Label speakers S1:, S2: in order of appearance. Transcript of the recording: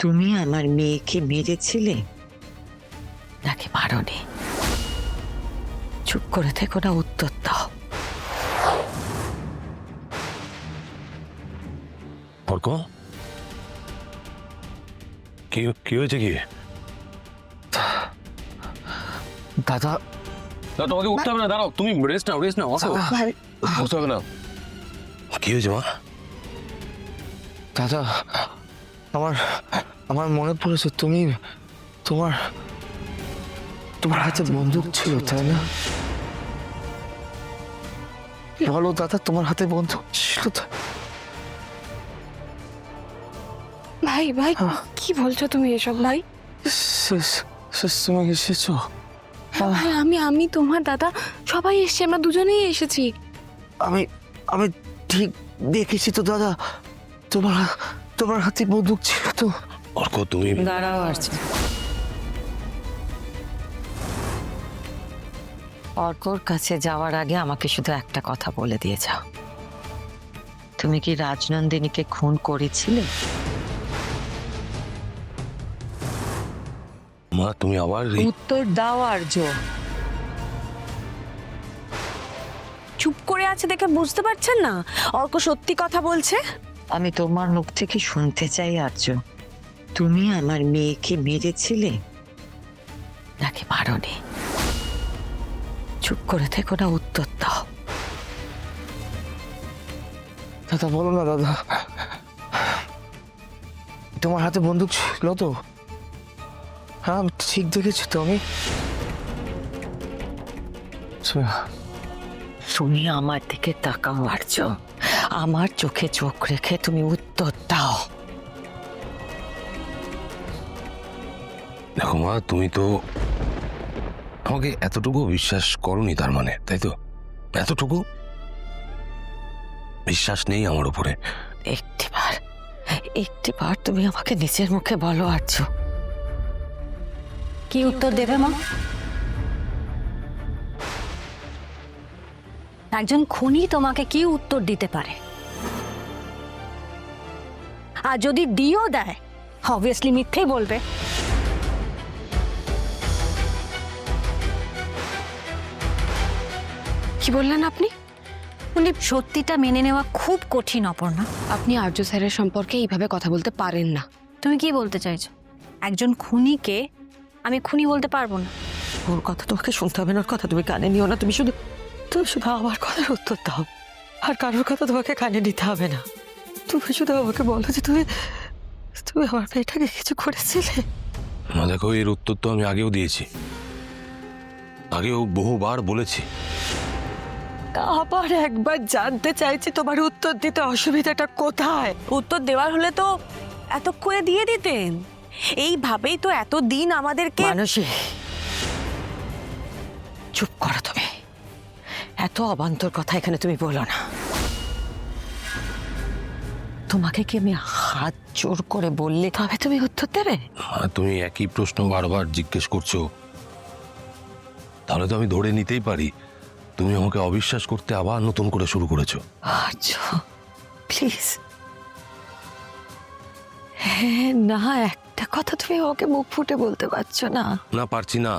S1: তুমি আমার মেয়েকে মেরেছিলে নাকি মারোনি? চুপ করে থেকো না, উত্তর দাও।
S2: অর্ক, কি হয়েছে? কি
S3: দাদা,
S2: তোমাকে উঠতে হবে না, দাঁড়াও, তুমি রেস্ট নাও। বসতে হবে না। কি হয়েছে মা?
S3: দাদা, আমার মনে পড়েছে তোমার হাতে বন্দুক ছিল, তাই না? বলো দাদা, তোমার হাতে বন্দুক ছিল তো?
S4: ভাই কি বলছো তুমি এসব? ভাই
S3: তুমি এসেছো?
S4: ভাই, আমি তোমার দাদা সবাই এসেছি, আমরা দুজনেই এসেছি।
S3: আমি ঠিক দেখেছি তো দাদা, তোমার হাতে বন্দুক ছিল তো।
S2: অর্ক, তুমি
S1: দাঁড়াও আর্য। অর্কর কাছে যাওয়ার আগে আমাকে শুধু একটা কথা বলে দিয়ে যাও। তুমি কি রাজনন্দিনীকে খুন করেছিলে?
S2: মা, তুমি আবার
S1: উত্তর দাও আর্য।
S4: চুপ করে আছে দেখে বুঝতে পারছেন না অর্ক সত্যি কথা বলছে?
S1: আমি তোমার মুখ থেকে শুনতে চাই আর্য, তুমি আমার মেয়েকে মেরেছিলে নাকি মারোনি? চুপ করে থেকো না, উত্তর দাও।
S3: দাদা বলো না দাদা, তোমার হাতে বন্দুক ছিল তো? হ্যাঁ, আমি ঠিক দেখেছি তো।
S1: তুমি আমার দিকে তাকাও আর্য, আমার চোখে চোখ রেখে তুমি উত্তর দাও।
S2: দেখো মা, তুমি তো আমাকে এতটুকু বিশ্বাস করনি, তার মানে, তাই তো? এতটুকু বিশ্বাস নেই আমার উপরে?
S1: একটিবার তুমি আমাকে নিজের মুখে বলো আর্য।
S4: কি উত্তর দেবে মা? একজন খুনি তোমাকে কি উত্তর দিতে পারে? আর যদি দিও দেয়, অবভিয়াসলি মিথ্যেই বলবে। কি বললেন আপনি? উনি সত্যিটা মেনে নেওয়া খুব কঠিন, অপর্ণা।
S5: আপনি আর্য স্যারের সম্পর্কে এইভাবে কথা বলতে পারেন না।
S4: তুমি কি বলতে চাইছো? একজন খুনিকে আমি খুনি বলতে পারবো না?
S1: ওর কথা তোমাকে শুনতে হবে না, ওর কথা তুমি কানে নিও না। তুমি শুধু আমার কথার উত্তর দাও, আর কারোর কথা তোমাকে কানে নিতে হবে না। তুমি শুধু আমাকে বলো যে তুমি আমার মেয়েটাকে কিছু করেছিলে।
S2: মা দেখো, এর উত্তর তো আমি আগেও দিয়েছি, আগেও বহুবার বলেছি।
S1: আবার একবার জানতে চাইছি তোমার উত্তর দিতে অসুবিধাটা কোথায়?
S4: উত্তর দেওয়ার হলে তো এতক্ষণে দিয়ে দিতেন। এইভাবেই তো এতদিন আমাদেরকে।
S1: মানসী, চুপ করো তুমি। এত অবান্তর কথা এখানে তুমি বলো না। তোমাকে কি আমি হাত জোর করে বললে তবে তুমি উত্তর দেবে?
S2: তুমি একই প্রশ্ন বারবার জিজ্ঞেস করছো, তাহলে তো আমি ধরে নিতেই পারি তুমি আমাকে অবিশ্বাস করতে আবার নতুন করে শুরু করেছো।
S1: আচ্ছা প্লিজ, হ্যাঁ না একটা কথা তুমি ওকে মুখ ফুটে বলতে পারছো না?
S2: না, পারছি না।